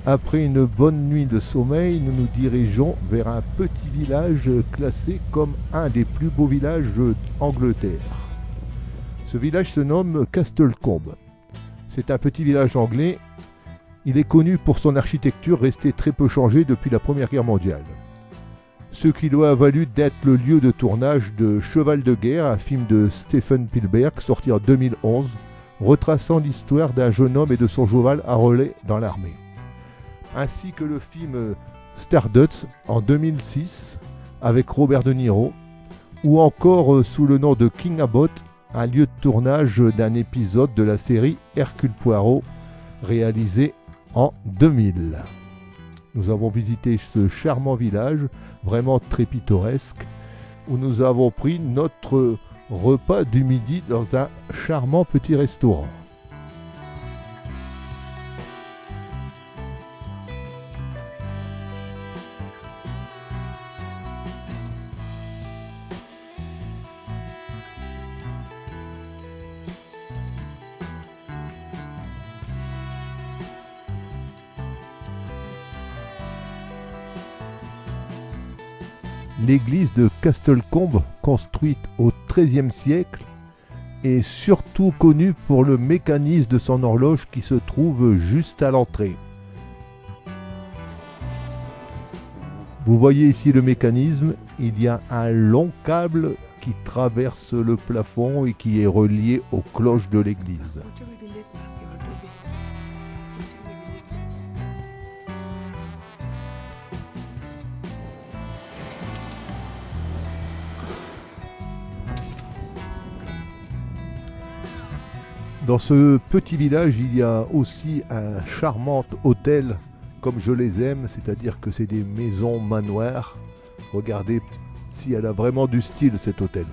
Après une bonne nuit de sommeil, nous nous dirigeons vers un petit village classé comme un des plus beaux villages d'Angleterre. Ce village se nomme Castlecombe. C'est un petit village anglais. Il est connu pour son architecture restée très peu changée depuis la Première Guerre mondiale. Ce qui lui a valu d'être le lieu de tournage de Cheval de guerre, un film de Stephen Spielberg sorti en 2011, retraçant l'histoire d'un jeune homme et de son cheval à relais dans l'armée. Ainsi que le film Stardust en 2006 avec Robert De Niro, ou encore sous le nom de King Abbott, un lieu de tournage d'un épisode de la série Hercule Poirot, réalisé en 2000. Nous avons visité ce charmant village, vraiment très pittoresque, où nous avons pris notre repas du midi dans un charmant petit restaurant. L'église de Castlecombe, construite au XIIIe siècle, est surtout connue pour le mécanisme de son horloge qui se trouve juste à l'entrée. Vous voyez ici le mécanisme, il y a un long câble qui traverse le plafond et qui est relié aux cloches de l'église. Dans ce petit village, il y a aussi un charmant hôtel, comme je les aime, c'est-à-dire que c'est des maisons manoirs. Regardez si elle a vraiment du style, cet hôtel.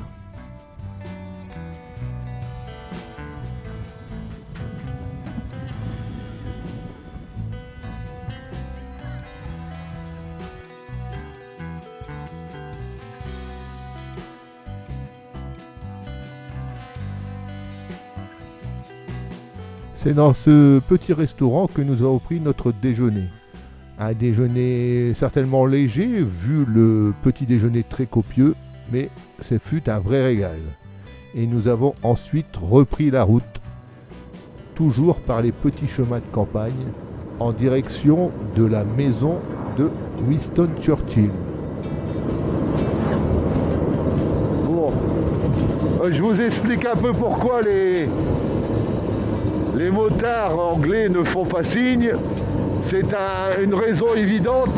C'est dans ce petit restaurant que nous avons pris notre déjeuner. Un déjeuner certainement léger, vu le petit déjeuner très copieux, mais ce fut un vrai régal. Et nous avons ensuite repris la route, toujours par les petits chemins de campagne, en direction de la maison de Winston Churchill. Bon, je vous explique un peu pourquoi les motards anglais ne font pas signe. C'est une raison évidente.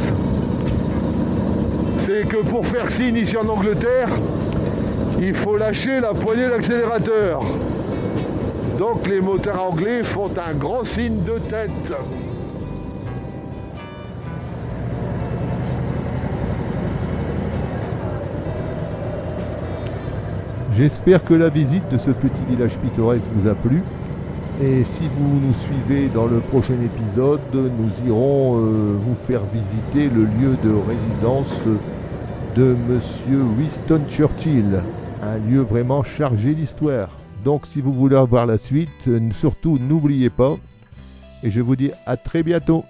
C'est que pour faire signe ici en Angleterre, il faut lâcher la poignée d'accélérateur. Donc les motards anglais font un grand signe de tête. J'espère que la visite de ce petit village pittoresque vous a plu. Et si vous nous suivez dans le prochain épisode, nous irons vous faire visiter le lieu de résidence de Monsieur Winston Churchill, un lieu vraiment chargé d'histoire. Donc si vous voulez avoir la suite, surtout n'oubliez pas, et je vous dis à très bientôt.